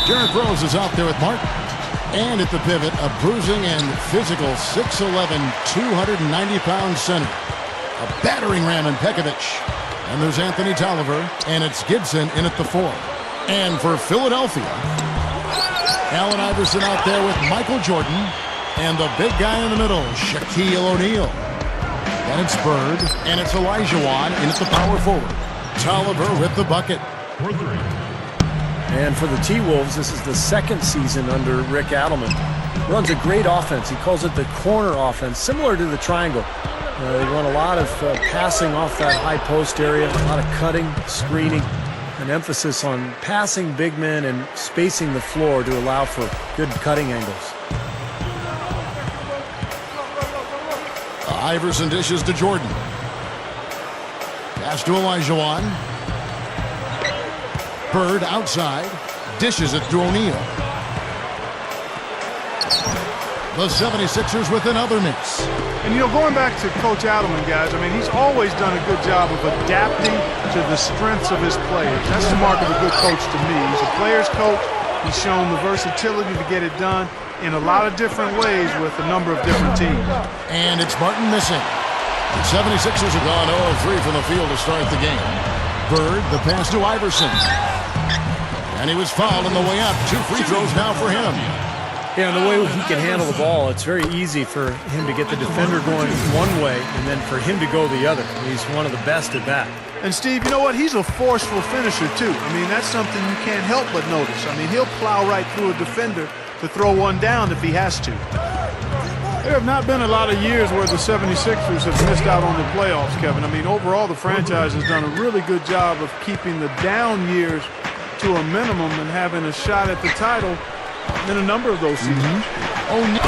Derrick Rose is out there with Martin. And at the pivot, a bruising and physical 6'11", 290-pound center. A battering ram in Pekovic. And there's Anthony Tolliver, and it's Gibson in at the 4. And for Philadelphia, Allen Iverson out there with Michael Jordan. And the big guy in the middle, Shaquille O'Neal. Then it's Bird, and it's Elijah Wan in at the power forward. Tolliver with the bucket. And for the T-Wolves, this is the second season under Rick Adelman. Runs a great offense. He calls it the corner offense, similar to the triangle. They run a lot of passing off that high post area, a lot of cutting, screening, an emphasis on passing big men and spacing the floor to allow for good cutting angles. Iverson dishes to Jordan. Pass to Elijah Wan. Bird outside. Dishes it to O'Neal. The 76ers with another miss. And, you know, going back to Coach Adelman, guys, I mean, he's always done a good job of adapting to the strengths of his players. That's the mark of a good coach to me. He's a player's coach. He's shown the versatility to get it done in a lot of different ways with a number of different teams. And it's Martin missing. The 76ers have gone 0-3 from the field to start the game. Bird, the pass to Iverson. And he was fouled on the way up. 2 free throws now for him. Yeah, and the way he can handle the ball, it's very easy for him to get the defender going one way and then for him to go the other. He's one of the best at that. And, Steve, you know what? He's a forceful finisher, too. I mean, that's something you can't help but notice. I mean, he'll plow right through a defender to throw one down if he has to. There have not been a lot of years where the 76ers have missed out on the playoffs, Kevin. I mean, overall, the franchise has done a really good job of keeping the down years to a minimum and having a shot at the title in a number of those seasons. Oh, no.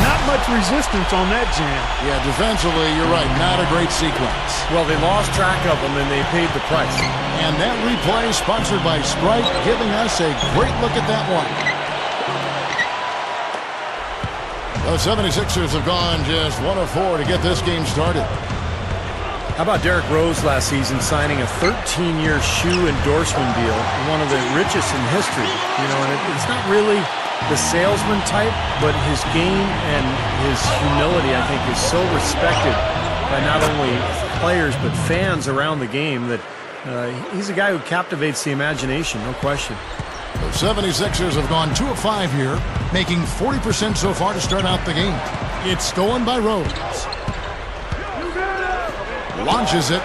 Not much resistance on that jam. Yeah, defensively, you're right. Not a great sequence. Well, they lost track of them, and they paid the price. And that replay sponsored by Sprite, giving us a great look at that one. The 76ers have gone just 1 of 4 to get this game started. How about Derrick Rose last season signing a 13-year shoe endorsement deal, one of the richest in history? You know, and it's not really the salesman type, but his game and his humility, I think, is so respected by not only players but fans around the game that he's a guy who captivates the imagination, no question. The 76ers have gone 2 of 5 here, making 40% so far to start out the game. It's stolen by Rose. Launches it.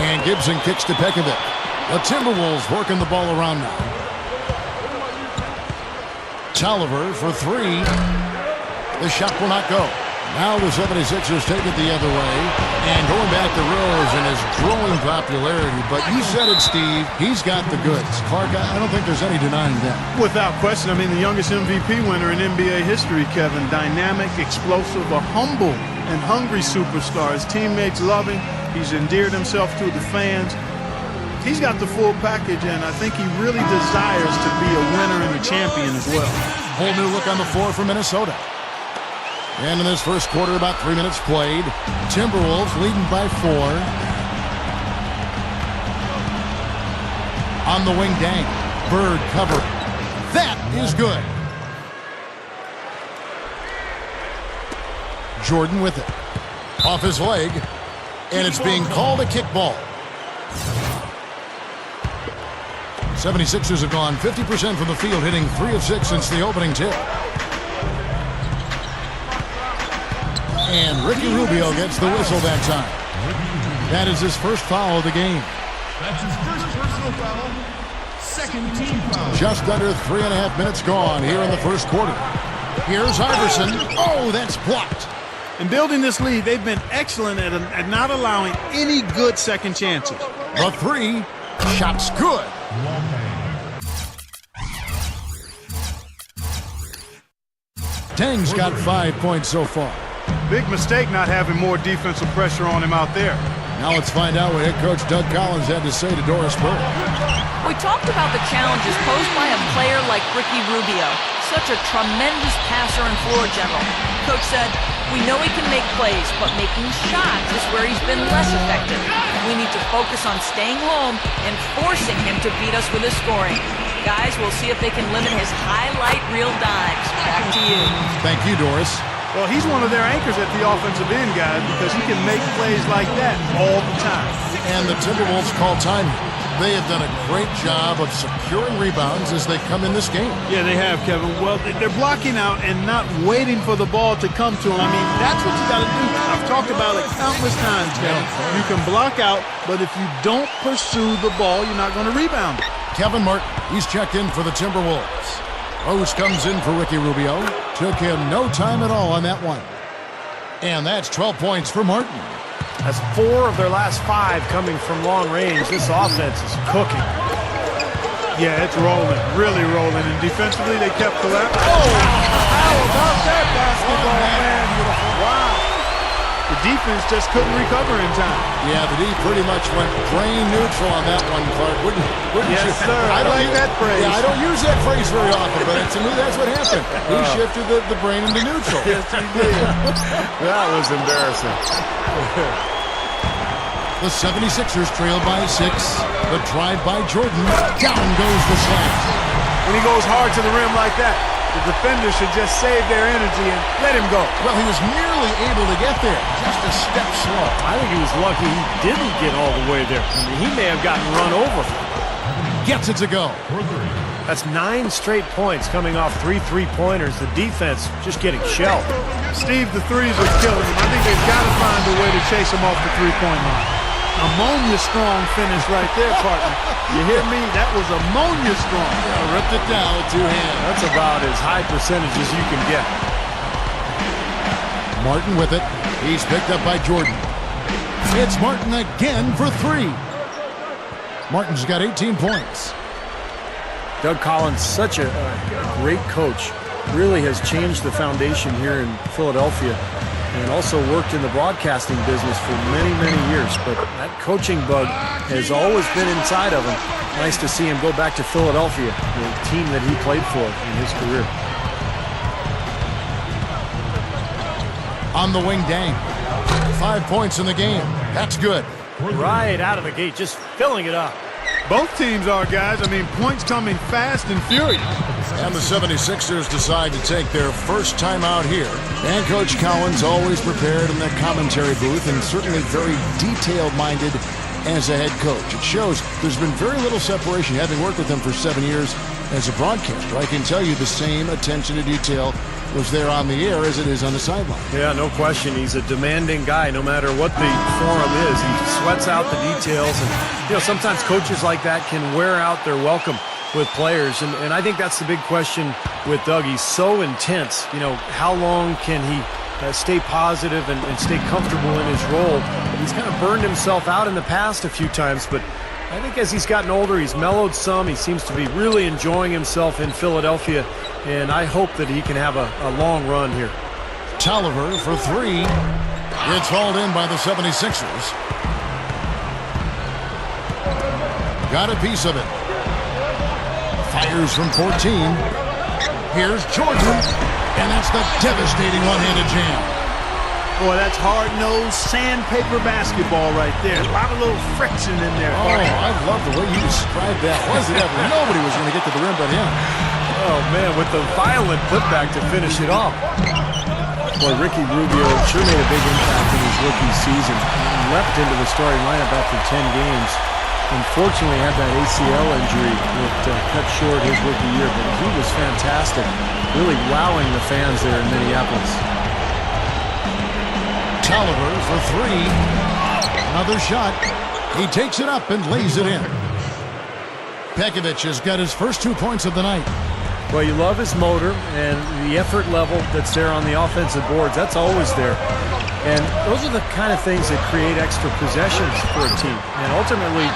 And Gibson kicks to Pekovic. The Timberwolves working the ball around now. Tolliver for 3. The shot will not go. Now the 76ers take it the other way. And going back to Rose and his growing popularity. But you said it, Steve. He's got the goods. Clark, I don't think there's any denying that. Without question. I mean, the youngest MVP winner in NBA history, Kevin. Dynamic, explosive, a humble and hungry superstar. His teammates love him. He's endeared himself to the fans. He's got the full package, and I think he really desires to be a winner and a champion as well. Whole new look on the floor for Minnesota. And in this first quarter, about 3 minutes played. Timberwolves leading by 4. On the wing, Dang. Bird cover. That is good. Jordan with it. Off his leg. And it's being called a kickball. 76ers have gone 50% from the field, hitting 3 of 6 since the opening tip. And Ricky Rubio gets the whistle that time. That is his first foul of the game. That's his first personal foul. Second team foul. Just under 3.5 minutes gone here in the first quarter. Here's Iverson. Oh, that's blocked. In building this lead, they've been excellent at not allowing any good second chances. The 3. Shot's good. Tang's got 5 points so far. Big mistake not having more defensive pressure on him out there. Now let's find out what head coach Doug Collins had to say to Doris Burke. We talked about the challenges posed by a player like Ricky Rubio. such a tremendous passer and floor general. Coach said, "We know he can make plays, but making shots is where he's been less effective. We need to focus on staying home and forcing him to beat us with his scoring. Guys, we'll see if they can limit his highlight reel dimes." Back to you. Thank you, Doris. Well, he's one of their anchors at the offensive end, guys, because he can make plays like that all the time. And the Timberwolves call time. They have done a great job of securing rebounds as they come in this game. Yeah, they have, Kevin. Well, they're blocking out and not waiting for the ball to come to them. I mean, that's what you got to do. I've talked about it countless times, Kevin. You can block out, but if you don't pursue the ball, you're not going to rebound it. Kevin Martin, he's checked in for the Timberwolves. Rose comes in for Ricky Rubio. Took him no time at all on that one. And that's 12 points for Martin. That's 4 of their last 5 coming from long range. This offense is cooking. Yeah, it's rolling, really rolling. And defensively, they kept collapsing. Oh, how about that basketball, man? Wow. The defense just couldn't recover in time. Yeah, the D pretty much went brain neutral on that one, Clark. Wouldn't Yes, you? sir. I like that phrase. Yeah, I don't use that phrase very often, but to me, that's what happened. He shifted the brain into neutral. Yes, he did. That was embarrassing. The 76ers trail by 6. The drive by Jordan. Down goes the slam. When he goes hard to the rim like that, the defender should just save their energy and let him go. Well, he was nearly able to get there. Just a step slow. I think he was lucky he didn't get all the way there. I mean, he may have gotten run over. Gets it to go. That's 9 straight points coming off 3 3-pointers. The defense just getting shelled. Steve, the threes are killing him. I think they've got to find a way to chase him off the three-point line. Ammonia strong finish right there, partner. You hear me? That was ammonia strong. Yeah, ripped it down with 2 hands. That's about as high percentage as you can get. Martin with it. He's picked up by Jordan. It's Martin again for 3. Martin's got 18 points. Doug Collins, such a great coach, really has changed the foundation here in Philadelphia and also worked in the broadcasting business for many, many years. But that coaching bug has always been inside of him. Nice to see him go back to Philadelphia, the team that he played for in his career. On the wing, Dang. 5 points in the game. That's good. Right out of the gate, just filling it up. Both teams are, guys. I mean, points coming fast and furious. And the 76ers decide to take their first time out here. And Coach Collins always prepared in the commentary booth and certainly very detail-minded as a head coach. It shows there's been very little separation. Having worked with him for 7 years as a broadcaster, I can tell you the same attention to detail was there on the air as it is on the sideline. Yeah, no question. He's a demanding guy no matter what the forum is. He sweats out the details. And, sometimes coaches like that can wear out their welcome with players. And I think that's the big question with Doug. He's so intense. How long can he stay positive and stay comfortable in his role? He's kind of burned himself out in the past a few times, but I think as he's gotten older, he's mellowed some. He seems to be really enjoying himself in Philadelphia, and I hope that he can have a long run here. Tolliver for 3. It's hauled in by the 76ers. Got a piece of it. Fires from 14. Here's Jordan, and that's the devastating one-handed jam. Boy, that's hard-nosed sandpaper basketball right there. A lot of little friction in there. Oh, I love the way you described that. Was it ever? Nobody was going to get to the rim but him. Oh, man, with the violent putback to finish it off. Boy, Ricky Rubio sure made a big impact in his rookie season. He leapt into the starting lineup after 10 games. Unfortunately, had that ACL injury that cut short his rookie year, but he was fantastic, really wowing the fans there in Minneapolis. Tolliver for 3. Another shot. He takes it up and lays it in. Pekovic has got his first 2 points of the night. Well, you love his motor and the effort level that's there on the offensive boards. That's always there. And those are the kind of things that create extra possessions for a team. And ultimately,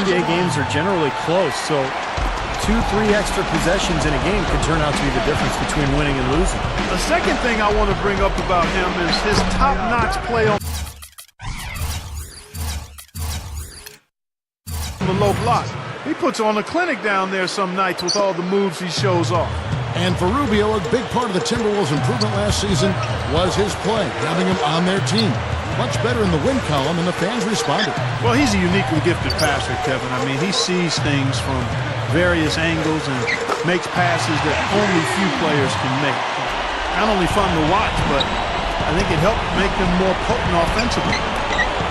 NBA games are generally close. So 2-3 extra possessions in a game can turn out to be the difference between winning and losing. The second thing I want to bring up about him is his top-notch play on the low block. He puts on a clinic down there some nights with all the moves he shows off. And for Rubio, a big part of the Timberwolves' improvement last season was his play, having him on their team. Much better in the win column, and the fans responded. Well, he's a uniquely gifted passer, Kevin. I mean, he sees things from various angles and makes passes that only few players can make. Not only fun to watch, but I think it helped make them more potent offensively.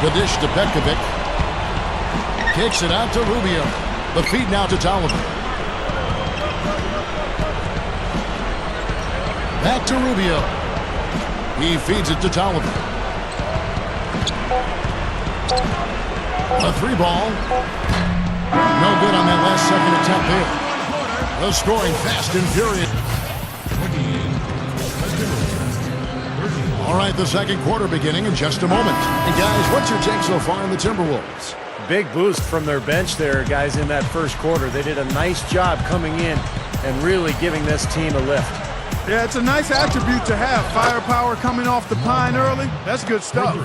The dish to Petkovic. Kicks it out to Rubio. The feed now to Tolliver. Back to Rubio. He feeds it to Tolliver. A three ball. No good on that last second attempt there. The scoring fast and furious. All right, the second quarter beginning in just a moment. And guys, what's your take so far on the Timberwolves? Big boost from their bench there, guys, in that first quarter. They did a nice job coming in and really giving this team a lift. Yeah, it's a nice attribute to have. Firepower coming off the pine early. That's good stuff.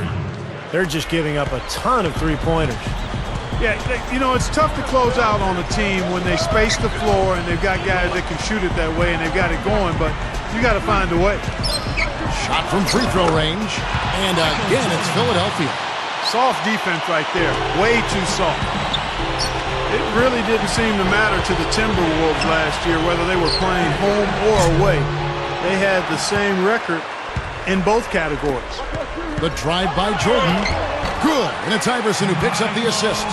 They're just giving up a ton of three-pointers. Yeah, you know, it's tough to close out on a team when they space the floor and they've got guys that can shoot it that way and they've got it going, but you got to find a way. Shot from free throw range. And again, it's Philadelphia. Soft defense right there. Way too soft. It really didn't seem to matter to the Timberwolves last year whether they were playing home or away. They had the same record in both categories. The drive by Jordan. Good. And it's Iverson who picks up the assist.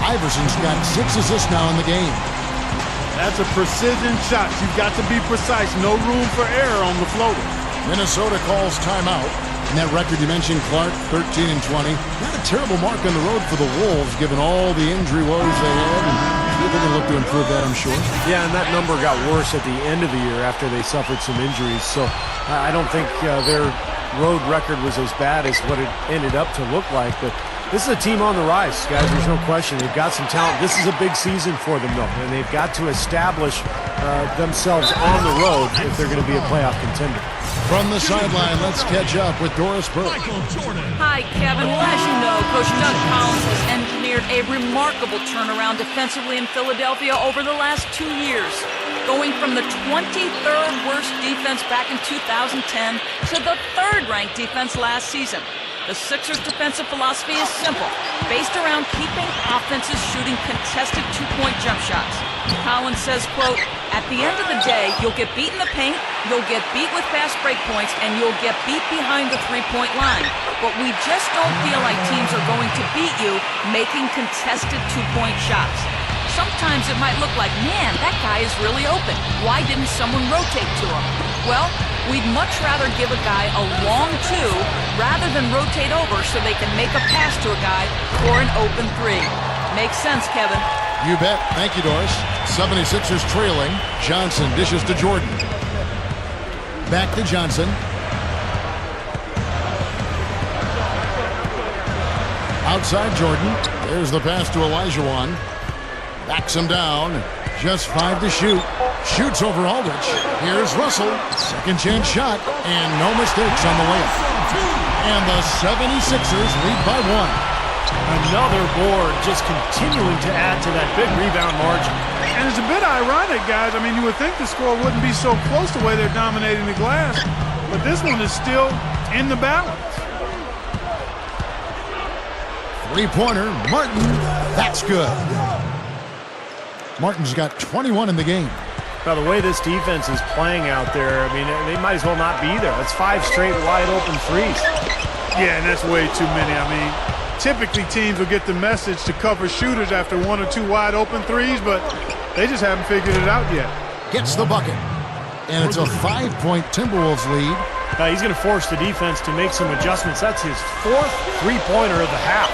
Iverson's got 6 assists now in the game. That's a precision shot. You've got to be precise. No room for error on the floater. Minnesota calls timeout. And that record you mentioned, Clark, 13 and 20. Not a terrible mark on the road for the Wolves, given all the injury woes they had. And they're going to look to improve that, I'm sure. Yeah, and that number got worse at the end of the year after they suffered some injuries. So I don't think their road record was as bad as what it ended up to look like. But this is a team on the rise, guys. There's no question. They've got some talent. This is a big season for them, though. And they've got to establish themselves on the road if they're going to be a playoff contender. From the sideline, let's catch up with Doris Burke. Hi, Kevin. Well, as you know, Coach Doug Collins has engineered a remarkable turnaround defensively in Philadelphia over the last 2 years, going from the 23rd worst defense back in 2010 to the 3rd-ranked defense last season. The Sixers' defensive philosophy is simple, based around keeping offenses shooting contested two-point jump shots. Collins says, quote, "At the end of the day, you'll get beat in the paint, you'll get beat with fast break points, and you'll get beat behind the three-point line. But we just don't feel like teams are going to beat you making contested two-point shots. Sometimes it might look like, man, that guy is really open. Why didn't someone rotate to him? Well, we'd much rather give a guy a long two rather than rotate over so they can make a pass to a guy for an open three." Makes sense, Kevin. You bet. Thank you, Doris. 76ers trailing. Johnson dishes to Jordan. Back to Johnson. Outside Jordan. There's the pass to Olajuwon. Backs him down. Just 5 to shoot. Shoots over Aldridge. Here's Russell. Second chance shot. And no mistakes on the layup. And the 76ers lead by 1. Another board, just continuing to add to that big rebound margin. And it's a bit ironic, guys. I mean, you would think the score wouldn't be so close the way they're dominating the glass, but this one is still in the balance. Three-pointer, Martin. That's good. Martin's got 21 in the game. Now, the way this defense is playing out there, I mean, they might as well not be there. That's 5 straight wide-open threes. Yeah, and that's way too many. I mean, typically teams will get the message to cover shooters after 1 or 2 wide-open threes, but they just haven't figured it out yet. Gets the bucket. And it's a 5-point Timberwolves lead. He's going to force the defense to make some adjustments. That's his 4th three-pointer of the half.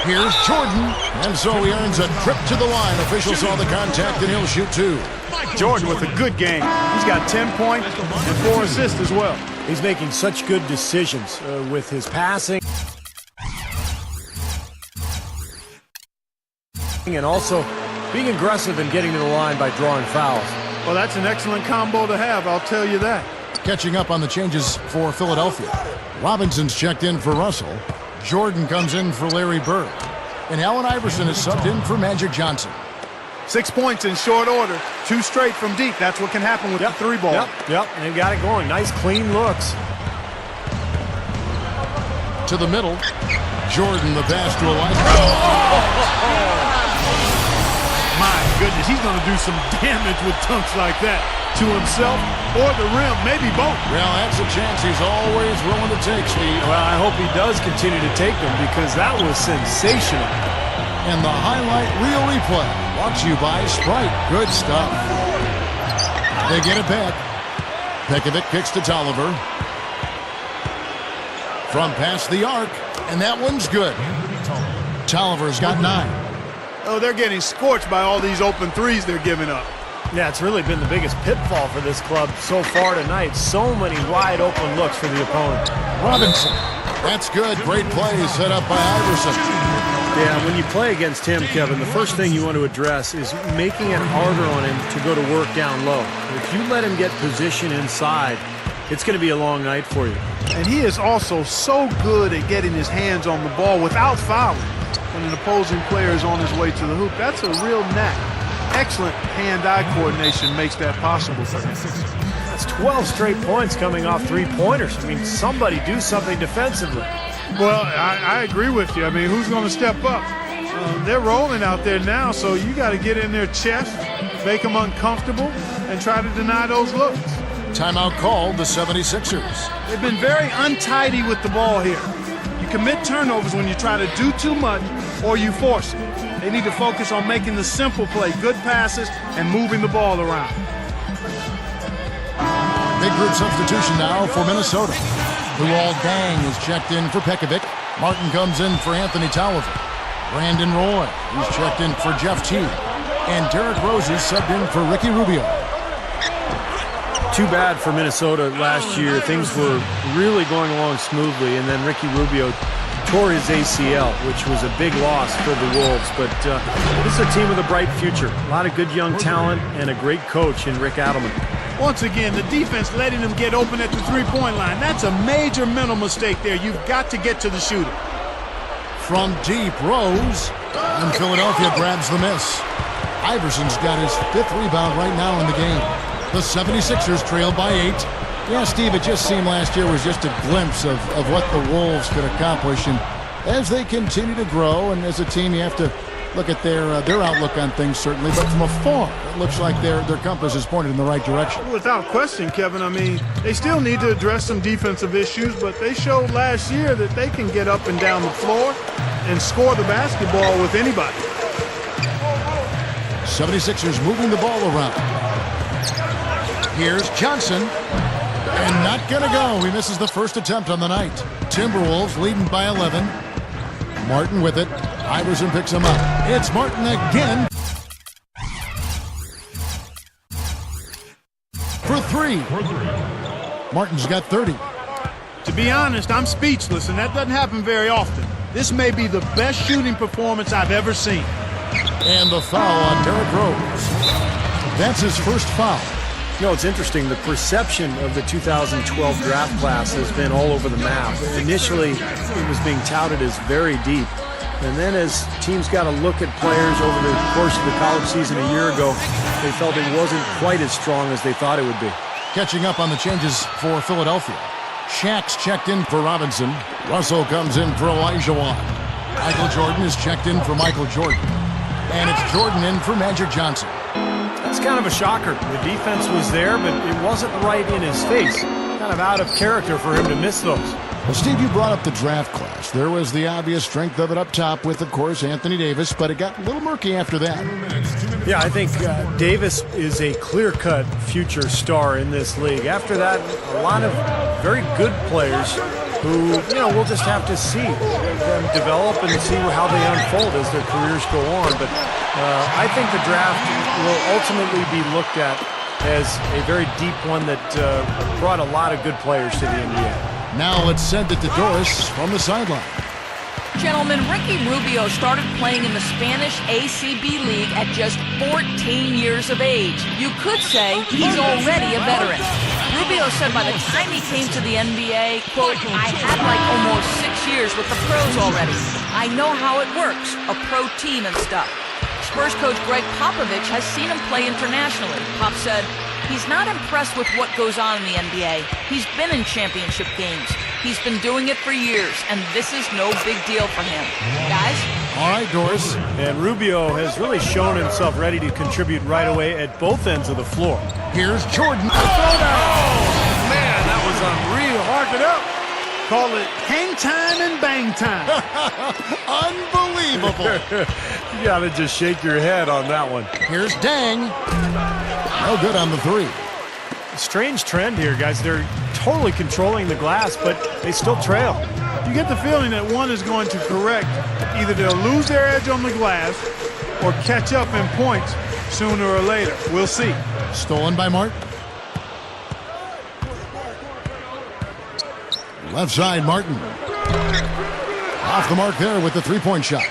Here's Jordan. And so he earns a trip to the line. Officials saw the contact, and he'll shoot 2. Jordan with a good game. He's got 10 points and 4 assists as well. He's making such good decisions with his passing. And also being aggressive and getting to the line by drawing fouls. Well, that's an excellent combo to have, I'll tell you that. Catching up on the changes for Philadelphia. Robinson's checked in for Russell. Jordan comes in for Larry Bird. And Allen Iverson is subbed in for Magic Johnson. 6 points in short order, 2 straight from deep. That's what can happen with the 3 ball. Yep, they've got it going. Nice, clean looks. To the middle. Jordan, the pass to Elijah. My goodness, he's going to do some damage with dunks like that to himself or the rim, maybe both. Well, that's a chance he's always willing to take, Steve. Well, I hope he does continue to take them because that was sensational. And the highlight reel replay brought to you by Sprite. Good stuff. They get it back. Pekovic kicks to Tolliver. From past the arc, and that one's good. Tolliver's got 9. Oh, they're getting scorched by all these open threes they're giving up. Yeah, it's really been the biggest pitfall for this club so far tonight. So many wide open looks for the opponent. Robinson. That's good. Great play set up by Iverson. Yeah, when you play against him, Kevin, the first thing you want to address is making it harder on him to go to work down low. If you let him get position inside, it's going to be a long night for you. And he is also so good at getting his hands on the ball without fouling when an opposing player is on his way to the hoop. That's a real knack. Excellent hand-eye coordination makes that possible for him. That's 12 straight points coming off three-pointers. I mean, somebody do something defensively. Well, I agree with you. I mean, who's going to step up? They're rolling out there now, so you got to get in their chest, make them uncomfortable, and try to deny those looks. Timeout called the 76ers. They've been very untidy with the ball here. You commit turnovers when you try to do too much or you force it. They need to focus on making the simple play, good passes, and moving the ball around. Big group substitution now for Minnesota. Luol Deng is checked in for Pekovic. Martin comes in for Anthony Tolliver. Brandon Roy, he's checked in for Jeff T. And Derrick Rose is subbed in for Ricky Rubio. Too bad for Minnesota last year. Things were really going along smoothly, and then Ricky Rubio tore his ACL, which was a big loss for the Wolves. But this is a team with a bright future. A lot of good young talent and a great coach in Rick Adelman. Once again, the defense letting them get open at the three-point line. That's a major mental mistake there. You've got to get to the shooter. From deep, Rose. And Philadelphia grabs the miss. Iverson's got his 5th rebound right now in the game. The 76ers trail by 8. Yeah, Steve, it just seemed last year was just a glimpse of what the Wolves could accomplish. And as they continue to grow, and as a team, you have to look at their outlook on things, certainly. But from afar, it looks like their compass is pointed in the right direction. Without question, Kevin, I mean, they still need to address some defensive issues, but they showed last year that they can get up and down the floor and score the basketball with anybody. 76ers moving the ball around. Here's Johnson. And not going to go. He misses the first attempt on the night. Timberwolves leading by 11. Martin with it. Iverson picks him up. It's Martin again. For 3. Martin's got 30. To be honest, I'm speechless, and that doesn't happen very often. This may be the best shooting performance I've ever seen. And the foul on Derrick Rose. That's his first foul. You know, it's interesting. The perception of the 2012 draft class has been all over the map. Initially, it was being touted as very deep. And then as teams got a look at players over the course of the college season a year ago, they felt it wasn't quite as strong as they thought it would be. Catching up on the changes for Philadelphia. Shaq's checked in for Robinson. Russell comes in for Olajuwon. Michael Jordan is checked in for Michael Jordan. And it's Jordan in for Magic Johnson. That's kind of a shocker. The defense was there, but it wasn't right in his face. Kind of out of character for him to miss those. Well, Steve, you brought up the draft class. There was the obvious strength of it up top with, of course, Anthony Davis, but it got a little murky after that. Yeah, I think Davis is a clear-cut future star in this league. After that, a lot of very good players who, we'll just have to see them develop and see how they unfold as their careers go on. But I think the draft will ultimately be looked at as a very deep one that brought a lot of good players to the NBA. Now let's send it to Doris from the sideline. Gentlemen, Ricky Rubio started playing in the Spanish ACB League at just 14 years of age. You could say he's already a veteran. Rubio said by the time he came to the NBA, quote, I had like almost 6 years with the pros already. I know how it works, a pro team and stuff. Spurs coach Greg Popovich has seen him play internationally. Pop said, "He's not impressed with what goes on in the NBA. He's been in championship games. He's been doing it for years, and this is no big deal for him." Guys? All right, Doris. And Rubio has really shown himself ready to contribute right away at both ends of the floor. Here's Jordan. Man, that was unreal. Mark it up. Call it hang time and bang time. Unbelievable. You got to just shake your head on that one. Here's Dang. No good on the three. Strange trend here, guys. They're totally controlling the glass, but they still trail. You get the feeling that one is going to correct. Either they'll lose their edge on the glass or catch up in points sooner or later. We'll see. Stolen by Martin. Left side, Martin. Off the mark there with the three-point shot.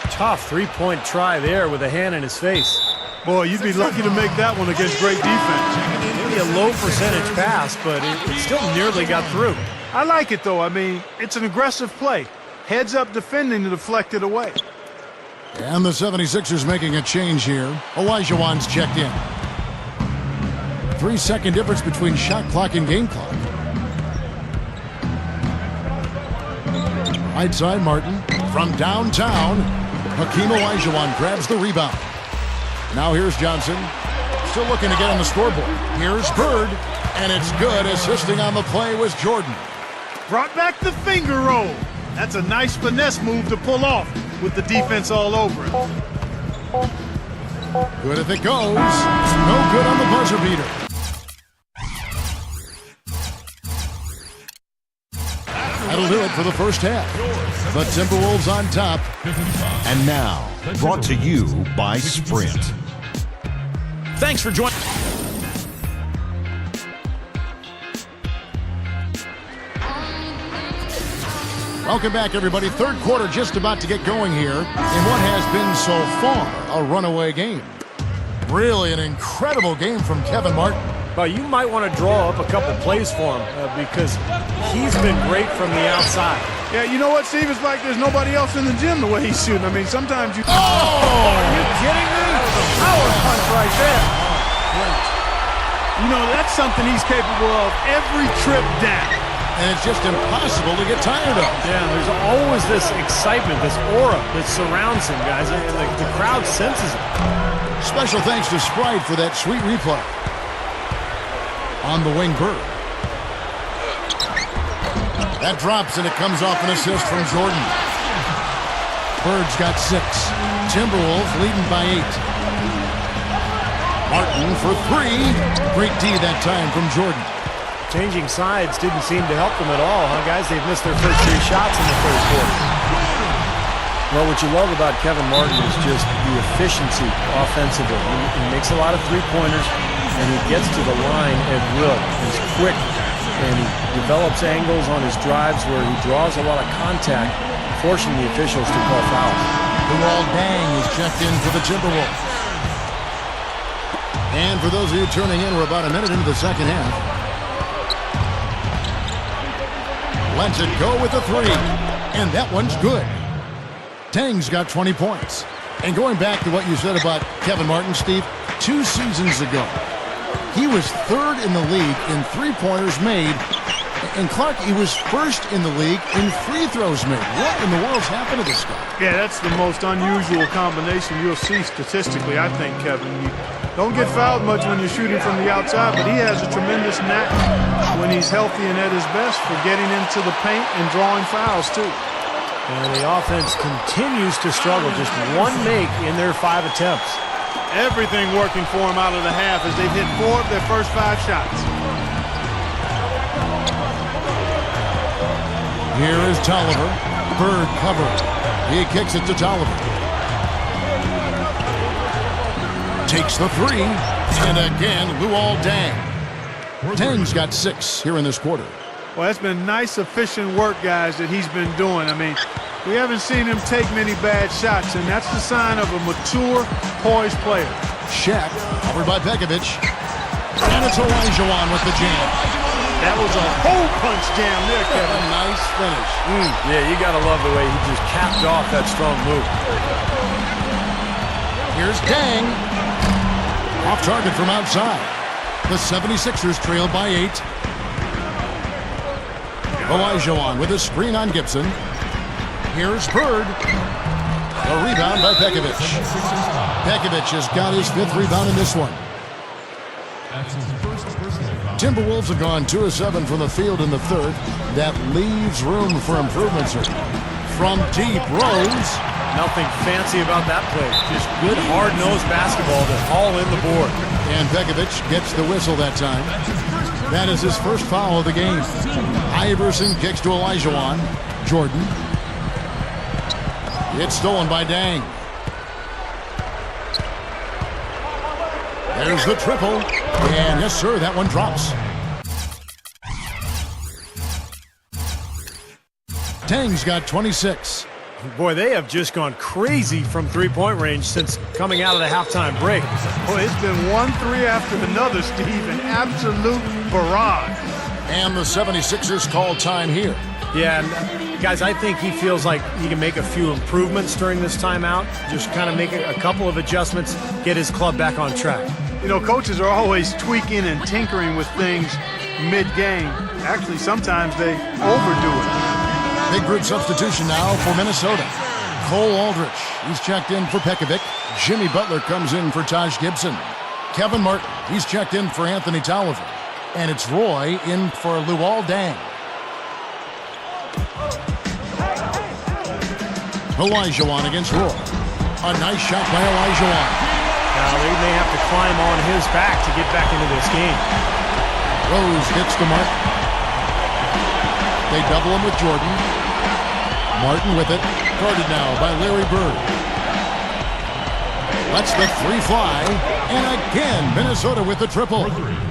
Tough three-point try there with a hand in his face. Boy, you'd be lucky to make that one against great defense. Maybe a low percentage pass, but it still nearly got through. I like it, though. I mean, it's an aggressive play. Heads up defending to deflect it away. And the 76ers making a change here. Olajuwon's checked in. 3-second difference between shot clock and game clock. Right side, Martin. From downtown, Hakeem Olajuwon grabs the rebound. Now here's Johnson. Still looking to get on the scoreboard. Here's Bird, and it's good. Assisting on the play was Jordan. Brought back the finger roll. That's a nice finesse move to pull off with the defense all over it. Good if it goes. No good on the buzzer beater. That'll do it for the first half. The Timberwolves on top. And now, brought to you by Sprint. Thanks for joining. Welcome back, everybody. Third quarter just about to get going here in what has been so far a runaway game. Really an incredible game from Kevin Martin. Well, you might want to draw up a couple plays for him because he's been great from the outside. Yeah, you know what, Steve? It's like there's nobody else in the gym the way he's shooting. I mean, sometimes you... Oh! Are you kidding me? Power punch right there. You know, that's something he's capable of every trip down. And it's just impossible to get tired of. Yeah, there's always this excitement, this aura that surrounds him, guys. The crowd senses it. Special thanks to Sprite for that sweet replay. On the wing, Bird. That drops, and it comes off an assist from Jordan. Bird's got 6. Timberwolves leading by 8. Martin for 3. Great D that time from Jordan. Changing sides didn't seem to help them at all, huh, guys? They've missed their first 3 shots in the third quarter. Well, what you love about Kevin Martin is just the efficiency offensively. He makes a lot of three-pointers, and he gets to the line at will. He's quick, and he develops angles on his drives where he draws a lot of contact, forcing the officials to call fouls. Luol Deng is checked in for the Timberwolves. And for those of you tuning in, we're about a minute into the second half. Lets it go with the 3. And that one's good. Deng's got 20 points. And going back to what you said about Kevin Martin, Steve, 2 seasons ago, he was 3rd in the league in three-pointers made. And Clark, he was 1st in the league in free throws made. What in the world's happened to this guy? Yeah, that's the most unusual combination you'll see statistically, I think, Kevin. You don't get fouled much when you're shooting from the outside, but he has a tremendous knack when he's healthy and at his best for getting into the paint and drawing fouls, too. And the offense continues to struggle. Just 1 make in their 5 attempts. Everything working for him out of the half as they've hit 4 of their first 5 shots. Here is Tolliver. Bird covered. He kicks it to Tolliver. Takes the 3. And again, Luol Deng. Deng's got 6 here in this quarter. Well, that's been nice, efficient work, guys, that he's been doing. I mean, we haven't seen him take many bad shots, and that's the sign of a mature, poised player. Shaq, covered by Pekovic. And it's Olajuwon with the jam. That was a hole punch jam there, Kevin. A nice finish. Yeah, you got to love the way he just capped off that strong move. Here's Dang. Off target from outside. The 76ers trail by 8. Olajuwon with a screen on Gibson. Here's Bird. A rebound by Pekovic. Pekovic has got his 5th rebound in this one. Timberwolves have gone 2 of 7 from the field in the 3rd. That leaves room for improvements. From deep, Rose. Nothing fancy about that play. Just good, hard-nosed basketball to haul in the board. And Pekovic gets the whistle that time. That is his first foul of the game. Iverson kicks to Olajuwon. Jordan. It's stolen by Dang. There's the triple. And yes, sir, that one drops. Dang's got 26. Boy, they have just gone crazy from three-point range since coming out of the halftime break. Boy, it's been one three after another, Steve, an absolute barrage. And the 76ers call time here. Yeah, and guys, I think he feels like he can make a few improvements during this timeout. Just kind of make a couple of adjustments, get his club back on track. You know, coaches are always tweaking and tinkering with things mid-game. Actually, sometimes they overdo it. Big group substitution now for Minnesota. Cole Aldrich, he's checked in for Pekovic. Jimmy Butler comes in for Taj Gibson. Kevin Martin, he's checked in for Anthony Tolliver. And it's Roy in for Luol Deng. Olajuwon against Roy. A nice shot by Olajuwon. Now they may have to climb on his back to get back into this game. Rose hits the mark. They double him with Jordan. Martin with it. Guarded now by Larry Bird. Lets the 3 fly. And again, Minnesota with the triple.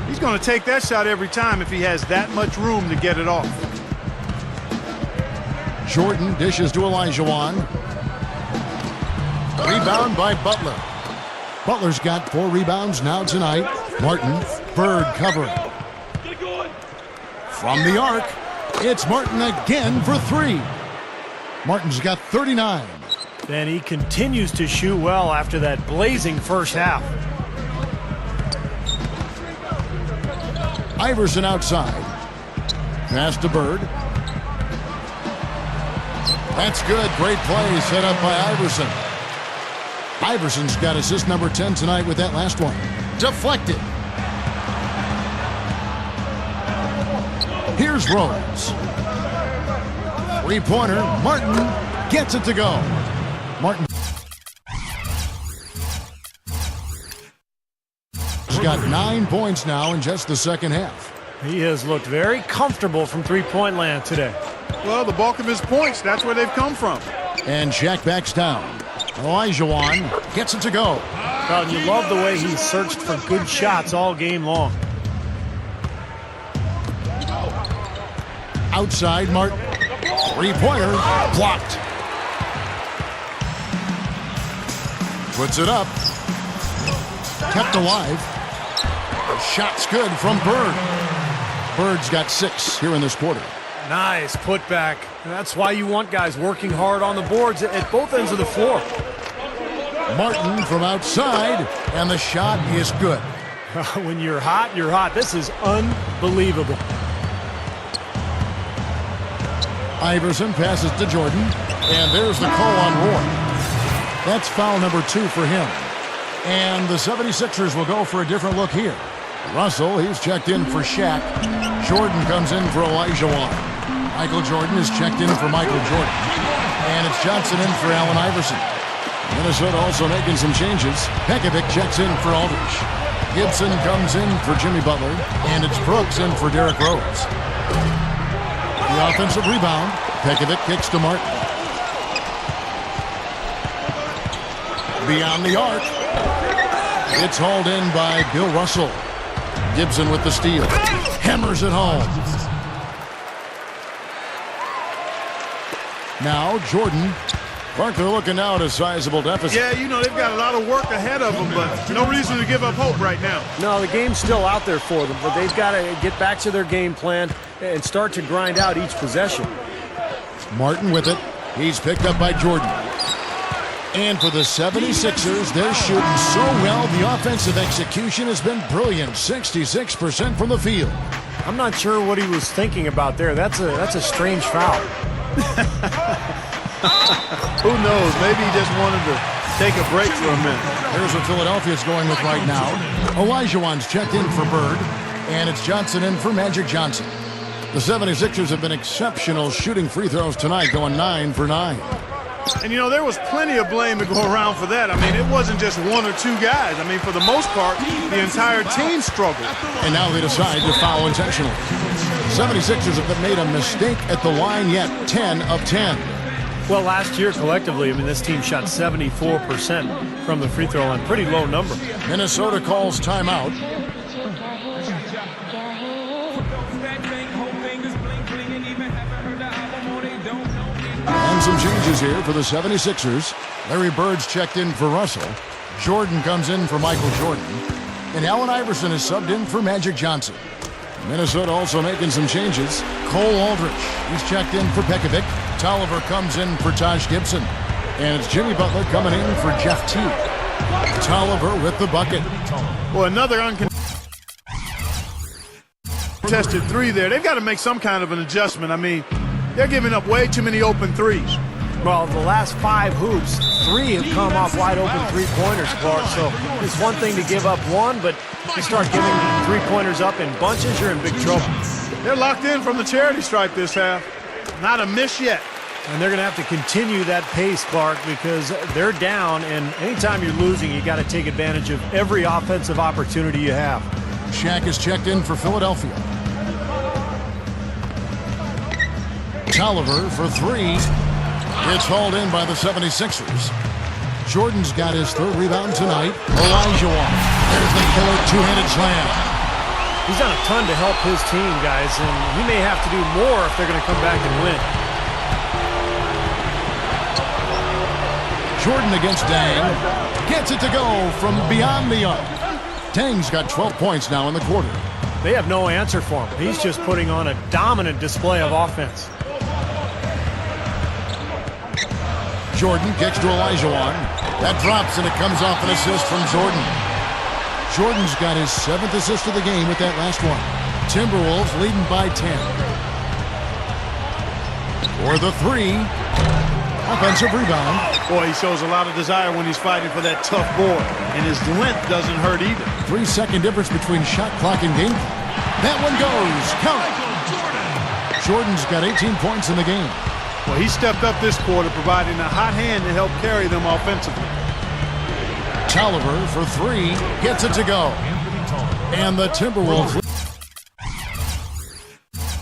He's going to take that shot every time if he has that much room to get it off. Jordan dishes to Olajuwon. Rebound by Butler. Butler's got 4 rebounds now tonight. Martin, Bird covering. From the arc, it's Martin again for 3. Martin's got 39. And he continues to shoot well after that blazing first half. Iverson outside. Pass to Bird. That's good. Great play set up by Iverson. Iverson's got assist number 10 tonight with that last one. Deflected. Here's Rose. 3-pointer. Martin gets it to go. Martin has got 9 points now in just the second half. He has looked very comfortable from three-point land today. Well, the bulk of his points, that's where they've come from. And Shaq backs down. Olajuwon gets it to go. Well, and you love the way he searched for good shots all game long. Outside, Martin. 3-pointer blocked. Puts it up. Kept alive. Shot's good from Bird. Bird's got 6 here in this quarter. Nice putback. That's why you want guys working hard on the boards at both ends of the floor. Martin from outside, and the shot is good. When you're hot, you're hot. This is unbelievable. Iverson passes to Jordan, and there's the call on Roy. That's foul number 2 for him. And the 76ers will go for a different look here. Russell, he's checked in for Shaq. Jordan comes in for Olajuwon. Michael Jordan is checked in for Michael Jordan. And it's Johnson in for Allen Iverson. Minnesota also making some changes. Pekovic checks in for Aldridge. Gibson comes in for Jimmy Butler. And it's Brooks in for Derrick Rose. The offensive rebound. Pekovic kicks to Martin. Beyond the arc. It's hauled in by Bill Russell. Gibson with the steal. Hammers it home. Now Jordan. Clark, they're looking now at a sizable deficit. Yeah, you know, they've got a lot of work ahead of them, but no reason to give up hope right now. No, the game's still out there for them, but they've got to get back to their game plan and start to grind out each possession. Martin with it. He's picked up by Jordan. And for the 76ers, they're shooting so well, the offensive execution has been brilliant. 66% from the field. I'm not sure what he was thinking about there. That's a strange foul. Who knows? Maybe he just wanted to take a break for a minute. Here's what Philadelphia's going with right now. Olajuwon's checked in for Bird, and it's Johnson in for Magic Johnson. The 76ers have been exceptional shooting free throws tonight, going 9 for 9. And, you know, there was plenty of blame to go around for that. I mean, it wasn't just one or two guys. I mean, for the most part, the entire team struggled. And now they decide to foul intentionally. 76ers have made a mistake at the line yet, 10 of 10. Well, last year, collectively, I mean, this team shot 74% from the free throw line. Pretty low number. Minnesota calls timeout. And some changes here for the 76ers. Larry Bird's checked in for Russell. Jordan comes in for Michael Jordan. And Allen Iverson is subbed in for Magic Johnson. Minnesota also making some changes. Cole Aldrich, he's checked in for Pekovic. Tolliver comes in for Taj Gibson. And it's Jimmy Butler coming in for Jeff Teague. Tolliver with the bucket. Well, another uncontested three there. They've got to make some kind of an adjustment. I mean, they're giving up way too many open threes. Well, the last 5 hoops, 3 have come off wide open three-pointers, Clark. So it's one thing to give up one, but you start giving three-pointers up in bunches, you're in big trouble. They're locked in from the charity stripe this half. Not a miss yet. And they're going to have to continue that pace, Clark, because they're down, and anytime you're losing, you got to take advantage of every offensive opportunity you have. Shaq is checked in for Philadelphia. Tolliver for 3. It's hauled in by the 76ers. Jordan's got his 3rd rebound tonight. Olajuwon. There's the killer two-handed slam. He's done a ton to help his team, guys, and he may have to do more if they're going to come back and win. Jordan against Dang. Gets it to go from beyond the arc. Dang's got 12 points now in the quarter. They have no answer for him. He's just putting on a dominant display of offense. Jordan kicks to Olajuwon. That drops, and it comes off an assist from Jordan. Jordan's got his 7th assist of the game with that last one. Timberwolves leading by 10. For the 3. Offensive rebound. Boy, he shows a lot of desire when he's fighting for that tough board. And his length doesn't hurt either. 3-second difference between shot clock and game clock. That one goes. Count it. Jordan's got 18 points in the game. Well, he stepped up this quarter, providing a hot hand to help carry them offensively. Tolliver for 3. Gets it to go. And the Timberwolves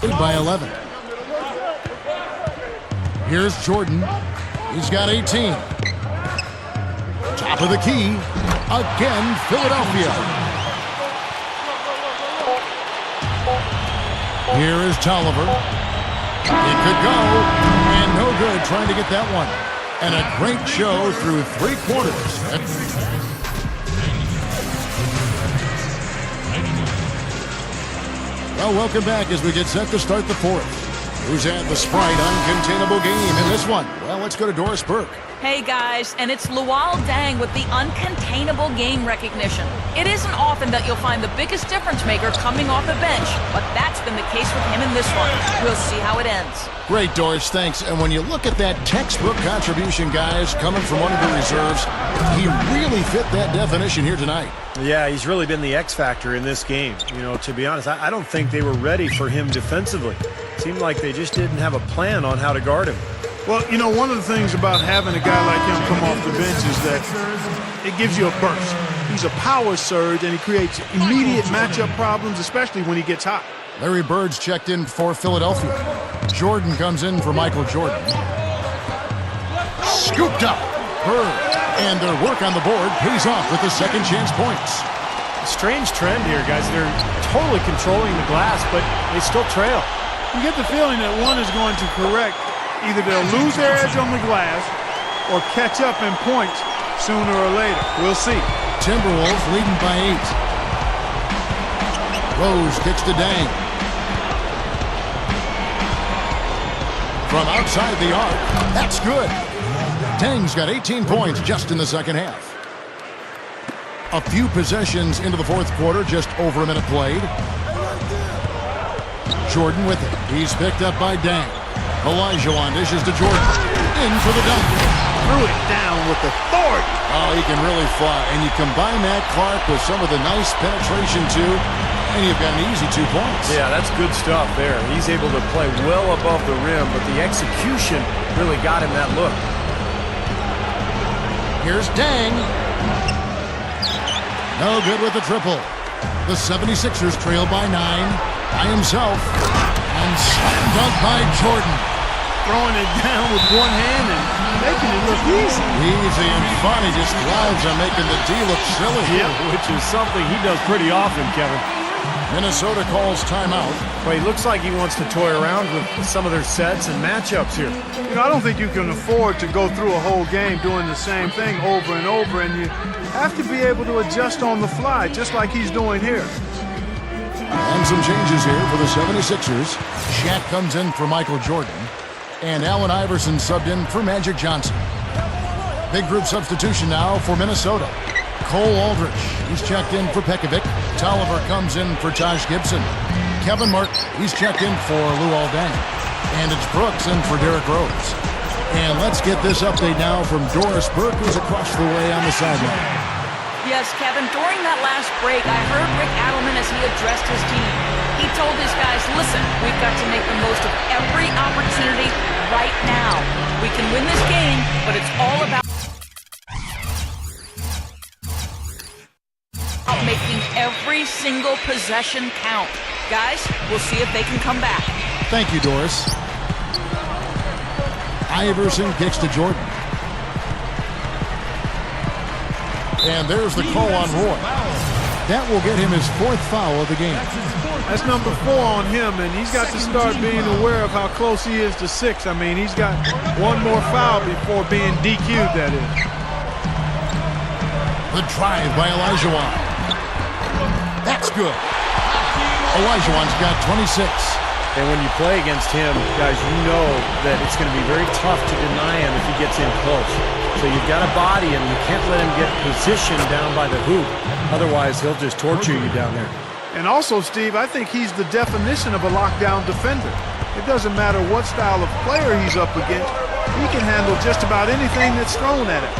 lead by 11. Here's Jordan. He's got 18. Top of the key. Again, Philadelphia. Here is Tolliver. It could go. And no good trying to get that one. And a great show through 3 quarters. Well, welcome back as we get set to start the 4th. Who's had the Sprite uncontainable game in this one? Well, let's go to Doris Burke. Hey guys, and it's Luol Deng with the uncontainable game recognition. It isn't often that you'll find the biggest difference maker coming off the bench, but that's been the case with him in this one. We'll see how it ends. Great, Doris, thanks. And when you look at that textbook contribution, guys, coming from one of the reserves, he really fit that definition here tonight. Yeah, he's really been the X factor in this game. You know, to be honest, I don't think they were ready for him defensively. It seemed like they just didn't have a plan on how to guard him. Well, you know, one of the things about having a guy like him come off the bench is that it gives you a burst. He's a power surge, and he creates immediate matchup problems, especially when he gets hot. Larry Bird's checked in for Philadelphia. Jordan comes in for Michael Jordan. Scooped up. Bird. And their work on the board pays off with the second chance points. Strange trend here, guys. They're totally controlling the glass, but they still trail. You get the feeling that one is going to correct. Either they'll lose their edge on the glass or catch up in points sooner or later. We'll see. Timberwolves leading by 8. Rose kicks to Dang. From outside the arc, that's good. Dang's got 18 points just in the second half. A few possessions into the fourth quarter, just over a minute played. Jordan with it. He's picked up by Dang. Olajuwon dishes to Jordan. In for the dunk. Threw it down with authority. Oh, he can really fly. And you combine that, Clark, with some of the nice penetration, too, and you've got an easy 2 points. Yeah, that's good stuff there. He's able to play well above the rim, but the execution really got him that look. Here's Dang. No good with the triple. The 76ers trail by 9 by himself. And slam dunk by Jordan. Throwing it down with one hand and making it look easy. Easy and fun. He just thrives on making the D look silly. Yeah, which is something he does pretty often, Kevin. Minnesota calls timeout. Well, he looks like he wants to toy around with some of their sets and matchups here. You know, I don't think you can afford to go through a whole game doing the same thing over and over, and you have to be able to adjust on the fly, just like he's doing here. And some changes here for the 76ers. Shaq comes in for Michael Jordan. And Allen Iverson subbed in for Magic Johnson. Big group substitution now for Minnesota. Cole Aldrich, he's checked in for Pekovic. Tolliver comes in for Taj Gibson. Kevin Martin, he's checked in for Luol Deng. And it's Brooks in for Derrick Rose. And let's get this update now from Doris Burke, who's across the way on the sideline. Yes, Kevin, during that last break, I heard Rick Adelman as he addressed his team. He told his guys, listen, we've got to make the most of every opportunity right now. We can win this game, but it's all about making every single possession count. Guys, we'll see if they can come back. Thank you, Doris. Iverson kicks to Jordan. And there's the call on Roy. That will get him his 4th foul of the game. That's number 4 on him, and he's got to start being aware of how close he is to 6. I mean, he's got one more foul before being DQ'd, that is. The drive by Olajuwon. That's good. Olajuwon's got 26. And when you play against him, guys, you know that it's going to be very tough to deny him if he gets in close. So you've got to body him. You can't let him get positioned down by the hoop. Otherwise, he'll just torture you down there. And also, Steve, I think he's the definition of a lockdown defender. It doesn't matter what style of player he's up against. He can handle just about anything that's thrown at him.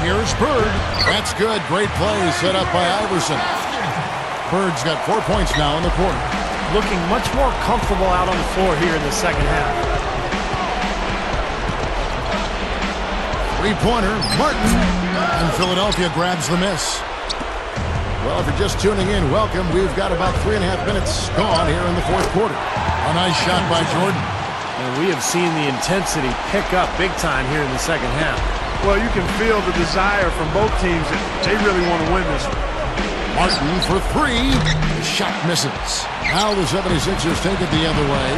Here's Bird. That's good. Great play set up by Iverson. Bird's got 4 points now in the quarter. Looking much more comfortable out on the floor here in the second half. Three-pointer, Martin. And Philadelphia grabs the miss. Well, if you're just tuning in, welcome. We've got about 3.5 minutes gone here in the fourth quarter. A nice shot by Jordan. And we have seen the intensity pick up big time here in the second half. Well, you can feel the desire from both teams that they really want to win this one. Martin for 3. The shot misses. Now the 76ers take it the other way.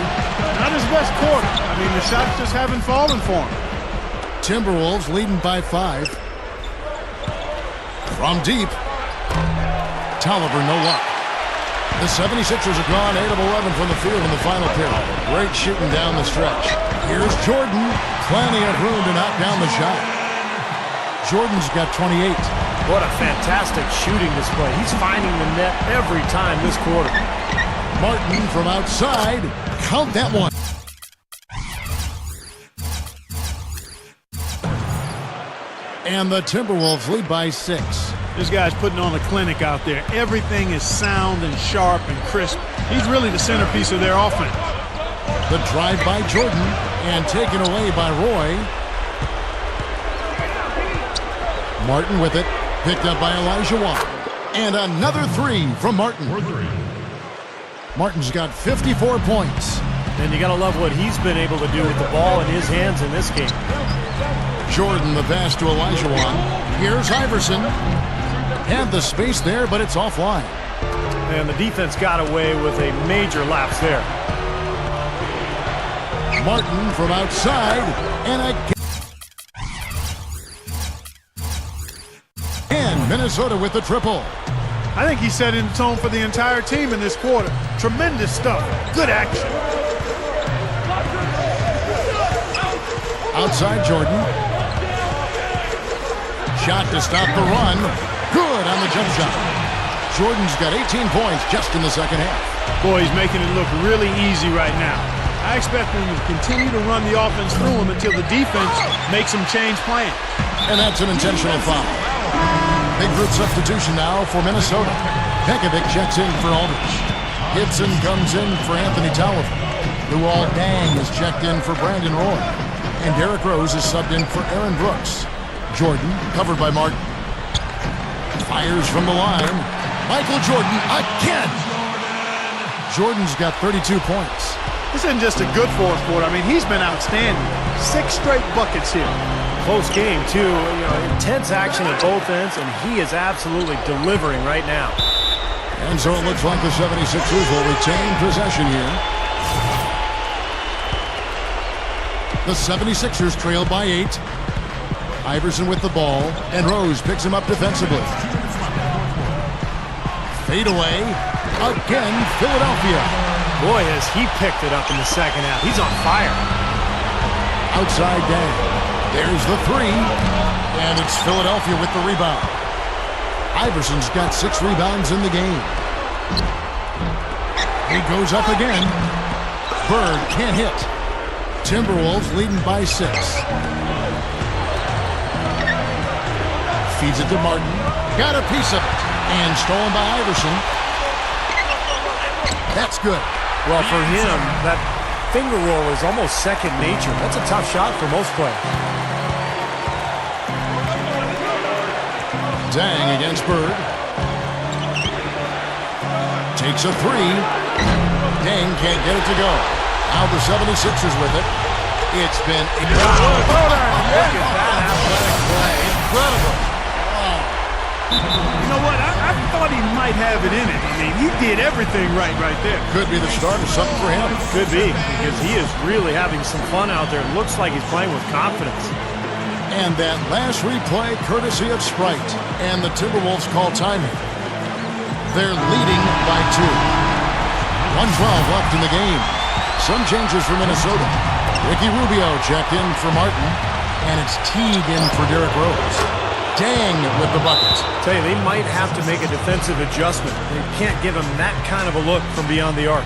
Not his best quarter. I mean, the shots just haven't fallen for him. Timberwolves leading by 5. From deep. Tolliver, no luck. The 76ers have gone 8 of 11 from the field in the final period. Great shooting down the stretch. Here's Jordan. Plenty of room to knock down the shot. Jordan's got 28. What a fantastic shooting display. He's finding the net every time this quarter. Martin from outside. Count that one. And the Timberwolves lead by 6. This guy's putting on a clinic out there. Everything is sound and sharp and crisp. He's really the centerpiece of their offense. The drive by Jordan and taken away by Roy. Martin with it. Picked up by Olajuwon. And another 3 from Martin. Martin's got 54 points. And you got to love what he's been able to do with the ball in his hands in this game. Jordan the pass to Olajuwon. Here's Iverson. Had the space there, but it's offline. And the defense got away with a major lapse there. Martin from outside. And again, Minnesota with the triple. I think he set in the tone for the entire team in this quarter. Tremendous stuff. Good action. Outside Jordan. Shot to stop the run. Good on the jump shot. Jordan's got 18 points just in the second half. Boy, he's making it look really easy right now. I expect him to continue to run the offense through him until the defense makes him change plan. And that's an intentional foul. Big group substitution now for Minnesota. Pekovic checks in for Aldridge. Gibson comes in for Anthony Tolliver. Luol Deng is checked in for Brandon Roy. And Derrick Rose is subbed in for Aaron Brooks. Jordan, covered by Martin. Fires from the line. Michael Jordan again. Jordan's got 32 points. This isn't just a good fourth quarter. I mean, he's been outstanding. 6 straight buckets here. Close game, too. Intense action at both ends, and he is absolutely delivering right now. And so it looks like the 76ers will retain possession here. The 76ers trail by 8. Iverson with the ball, and Rose picks him up defensively. Fade away. Again, Philadelphia. Boy, has he picked it up in the second half. He's on fire. Outside Deng. There's the 3. And it's Philadelphia with the rebound. Iverson's got 6 rebounds in the game. He goes up again. Bird can't hit. Timberwolves leading by 6. Feeds it to Martin. Got a piece of it. And stolen by Iverson. That's good. Well, for him, that finger roll is almost second nature. That's a tough shot for most players. Deng against Bird. Takes a 3. Deng can't get it to go. Now the 76ers with it. It's been incredible. Look at that athletic play. Incredible. You know what? I thought he might have it in it. I mean, he did everything right there. Could be the start of something for him. Could be, because he is really having some fun out there. It looks like he's playing with confidence. And that last replay, courtesy of Sprite. And the Timberwolves call timing. They're leading by 2. 1:12 left in the game. Some changes for Minnesota. Ricky Rubio checked in for Martin. And it's Teague in for Derrick Rose. Deng with the bucket. Tell you, they might have to make a defensive adjustment. They can't give him that kind of a look from beyond the arc.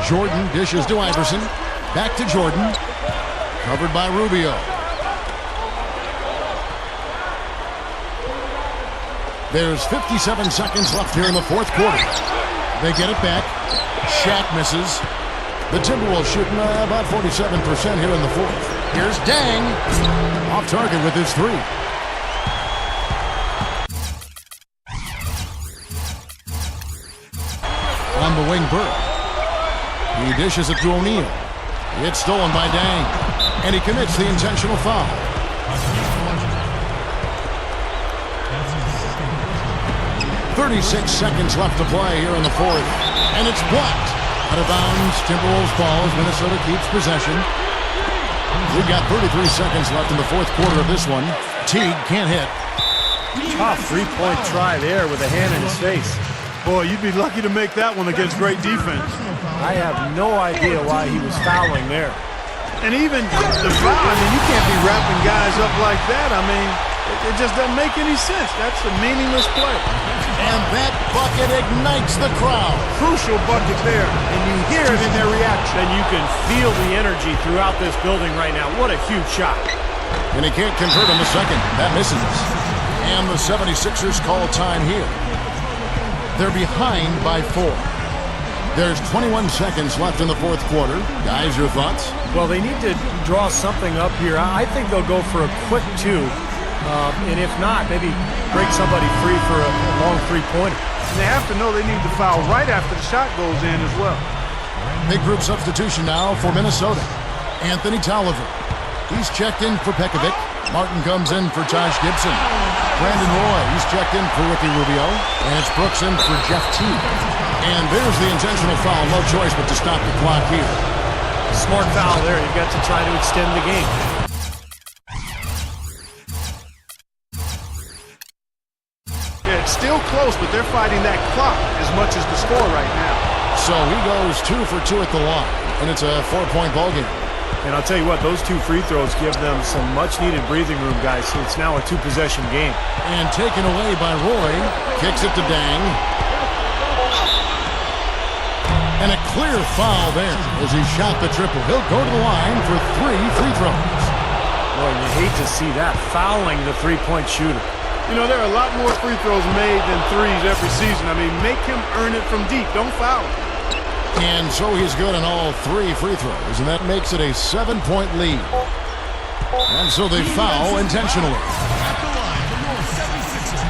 Jordan dishes to Iverson. Back to Jordan. Covered by Rubio. There's 57 seconds left here in the fourth quarter. They get it back. Shaq misses. The Timberwolves shooting about 47% here in the fourth. Here's Deng. Off target with his 3. On the wing, Burke. He dishes it to O'Neal. It's stolen by Deng. And he commits the intentional foul. 36 seconds left to play here in the fourth. And it's blocked. Out of bounds, Timberwolves ball as Minnesota keeps possession. We've got 33 seconds left in the fourth quarter of this one. Teague can't hit. Tough three-point try there with a hand in his face. Boy, you'd be lucky to make that one against great defense. I have no idea why he was fouling there. And even the foul, I mean, you can't be wrapping guys up like that. I mean, it just doesn't make any sense. That's a meaningless play. And that bucket ignites the crowd. Crucial bucket there, and you hear it in their reaction. And you can feel the energy throughout this building right now. What a huge shot. And he can't convert on the second. That misses. And the 76ers call time here. They're behind by 4. There's 21 seconds left in the fourth quarter. Guys, your thoughts? Well, they need to draw something up here. I think they'll go for a quick 2. And if not, maybe break somebody free for a long three-pointer. And they have to know they need to foul right after the shot goes in as well. Big group substitution now for Minnesota. Anthony Tolliver. He's checked in for Pekovic. Martin comes in for Taj Gibson. Brandon Roy, he's checked in for Ricky Rubio. And it's Brooks in for Jeff Teague. And there's the intentional foul. No choice but to stop the clock here. Smart foul there. You've got to try to extend the game. It's still close, but they're fighting that clock as much as the score right now. So he goes 2 for 2 at the line, and it's a 4-point ballgame. And I'll tell you what, those 2 free throws give them some much-needed breathing room, guys. So it's now a 2-possession game. And taken away by Roy. Kicks it to Dang. And a clear foul there as he shot the triple. He'll go to the line for 3 free throws. Boy, you hate to see that, fouling the three-point shooter. You know, there are a lot more free throws made than threes every season. I mean, make him earn it from deep. Don't foul him. And so he's good on all 3 free throws, and that makes it a 7-point lead. And so they foul intentionally. At the line, the North 76ers,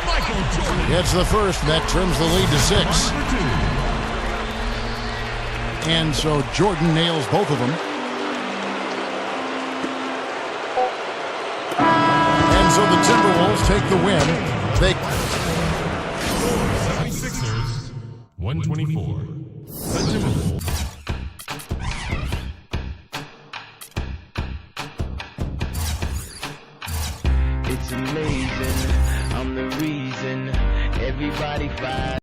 Michael Jordan. It's the first, and that trims the lead to 6. And so Jordan nails both of them. And so the Timberwolves take the win. They 76ers, 124. The Timberwolves. It's amazing, I'm the reason everybody fights.